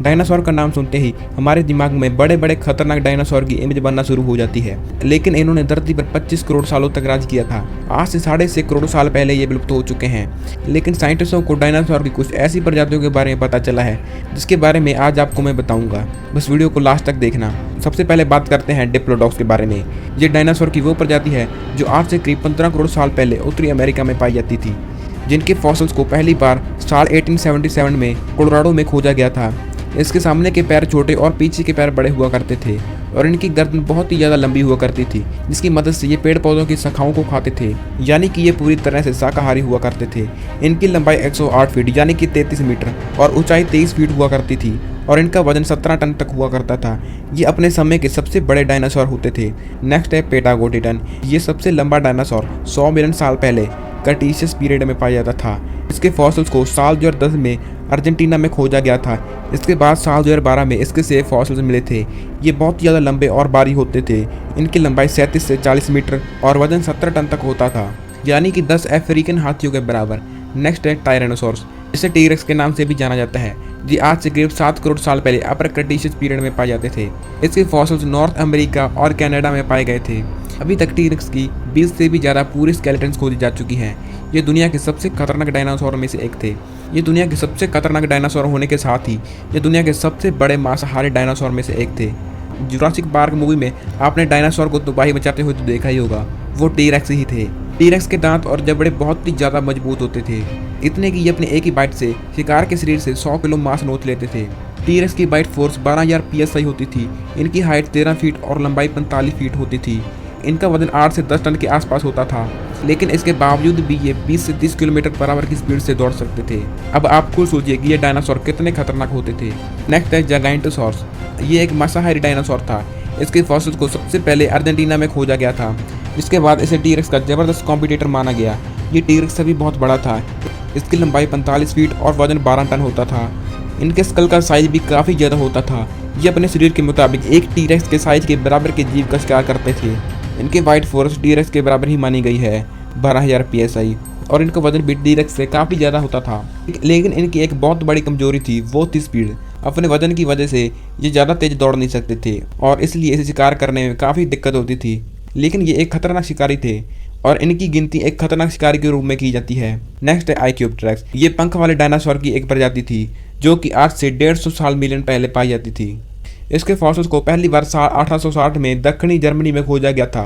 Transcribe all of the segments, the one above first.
Dinosaur का नाम सुनते ही हमारे दिमाग में बड़े बड़े खतरनाक डायनासोर की इमेज बनना शुरू हो जाती है, लेकिन इन्होंने धरती पर 25 करोड़ सालों तक राज किया था। आज से 6.5 करोड़ साल पहले ये विलुप्त हो चुके हैं। लेकिन साइंटिस्टों को डायनासोर की कुछ ऐसी प्रजातियों के बारे में पता चला है जिसके बारे में आज आपको मैं बताऊंगा। बस वीडियो को लास्ट तक देखना। सबसे पहले बात करते हैं डिप्लोडॉक्स के बारे में। ये डायनासोर की वो प्रजाति है जो आज से करीब 15 करोड़ साल पहले उत्तरी अमेरिका में पाई जाती थी, जिनके फॉसिल्स को पहली बार साल 1877 में कोलोराडो में खोजा गया था। इसके सामने के पैर छोटे और पीछे के पैर बड़े हुआ करते थे और इनकी गर्दन बहुत ही ज़्यादा लंबी हुआ करती थी, जिसकी मदद से ये पेड़ पौधों की शाखाओं को खाते थे, यानी कि ये पूरी तरह से शाकाहारी हुआ करते थे। इनकी लंबाई 108 फीट यानी कि 33 मीटर और ऊंचाई 23 फीट हुआ करती थी और इनका वजन 17 टन तक हुआ करता था। ये अपने समय के सबसे बड़े डायनासोर होते थे। नेक्स्ट है पेटागोटिडन। ये सबसे लंबा डायनासोर 100 मिलियन साल पहले कर्टीशियस पीरियड में पाया जाता था। इसके फॉसिल्स को साल 2010 में अर्जेंटीना में खोजा गया था। इसके बाद साल 2012 में इसके सेब फॉसिल्स मिले थे। ये बहुत ज़्यादा लंबे और भारी होते थे। इनकी लंबाई 37 से 40 मीटर और वजन 17 टन तक होता था, यानी कि 10 अफ्रीकन हाथियों के बराबर। नेक्स्ट है टायरेनोसॉर्स। इसे टीरेक्स के नाम से भी जाना जाता है। ये आज से करीब 7 करोड़ साल पहले अपर क्रेटेशियस पीरियड में पाए जाते थे। इसके फॉसिल्स नॉर्थ अमेरिका और कनाडा में पाए गए थे। अभी तक टीरेक्स की 20 से भी ज़्यादा पूरी स्केलेटन्स खोजी जा चुकी हैं। ये दुनिया के सबसे खतरनाक डायनासोर में से एक थे। ये दुनिया के सबसे खतरनाक डायनासोर होने के साथ ही ये दुनिया के सबसे बड़े मांसाहारी डायनासोर में से एक थे। जुरासिक पार्क मूवी में आपने डायनासोर को तबाही मचाते हुए तो देखा ही होगा, वो टीरेक्स ही थे। टीरेक्स के दांत और जबड़े बहुत ही ज़्यादा मजबूत होते थे, इतने कि ये अपने एक ही बाइट से शिकार के शरीर से 100 किलो मांस नोच लेते थे। टीरेक्स की बाइट फोर्स 12,000 PSI होती थी। इनकी हाइट 13 फीट और लंबाई 45 फीट होती थी। इनका वजन 8 से 10 टन के आसपास होता था, लेकिन इसके बावजूद भी ये 20 से 30 किलोमीटर पर आवर की स्पीड से दौड़ सकते थे। अब आप खुद सोचिए कि ये डायनासोर कितने खतरनाक होते थे। नेक्स्ट है जागाइंटोसॉर्स। ये एक मांसाहारी डायनासोर था। इसके फॉसिल्स को सबसे पहले अर्जेंटीना में खोजा गया था, जिसके बाद इसे टीरेक्स का जबरदस्त कॉम्पिटिटर माना गया। ये टीरेक्स से भी बहुत बड़ा था। इसकी लंबाई 45 फीट और वजन 12 टन होता था। इनके स्कल का साइज भी काफ़ी ज़्यादा होता था। ये अपने शरीर के मुताबिक एक टीरेक्स के साइज के बराबर के जीव का शिकार करते थे। इनके बाइट फोर्स टीरेक्स के बराबर ही मानी गई है, 12,000 PSI, और इनका वजन भी टीरेक्स से काफ़ी ज़्यादा होता था। लेकिन इनकी एक बहुत बड़ी कमजोरी थी, वो थी स्पीड। अपने वजन की वजह से ये ज़्यादा तेज दौड़ नहीं सकते थे और इसलिए इसे शिकार करने में काफ़ी दिक्कत होती थी। लेकिन ये एक खतरनाक शिकारी थे और इनकी गिनती एक खतरनाक शिकारी के रूप में की जाती है। नेक्स्ट है आइक्योप्टेरक्स। ये पंख वाले डायनासोर की एक प्रजाति थी जो कि आज से 150 साल मिलियन पहले पाई जाती थी। इसके फॉसिल्स को पहली बार साल 1860 में दक्षिणी जर्मनी में खोजा गया था।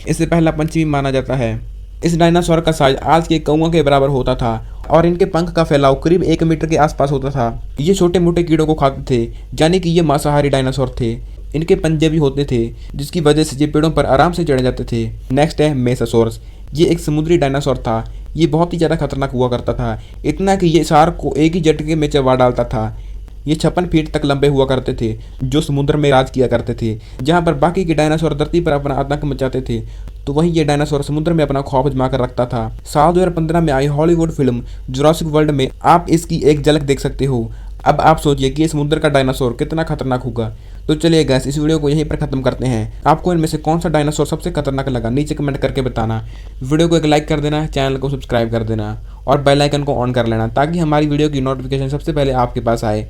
इसे पहला पंचमी माना जाता है। इस डायनासोर का साइज आज के कौओं के बराबर होता था और इनके पंख का फैलाव करीब 1 मीटर के आसपास होता था। ये छोटे मोटे कीड़ों को खाते थे, यानी कि ये मांसाहारी डायनासोर थे। इनके पंजे भी होते थे, जिसकी वजह से ये पेड़ों पर आराम से चढ़ जाते थे। नेक्स्ट है मेसासोरस। ये एक समुद्री डायनासोर था। ये बहुत ही ज़्यादा खतरनाक हुआ करता था, इतना कि ये शार्क को एक ही झटके में चबा डालता था। ये 56 फीट तक लंबे हुआ करते थे, जो समुद्र में राज किया करते थे। जहाँ पर बाकी के डायनासोर धरती पर अपना आतंक मचाते थे, तो वहीं ये डायनासोर समुद्र में अपना खौफ जमा कर रखता था। साल 2015 में आई हॉलीवुड फिल्म जुरासिक वर्ल्ड में आप इसकी एक झलक देख सकते हो। अब आप सोचिए कि ये समुद्र का डायनासोर कितना खतरनाक होगा। तो चलिए गाइस, इस वीडियो को यहीं पर खत्म करते हैं। आपको इनमें से कौन सा डायनासोर सबसे खतरनाक लगा, नीचे कमेंट करके बताना। वीडियो को एक लाइक कर देना, चैनल को सब्सक्राइब कर देना और बेल आइकन को ऑन कर लेना, ताकि हमारी वीडियो की नोटिफिकेशन सबसे पहले आपके पास आए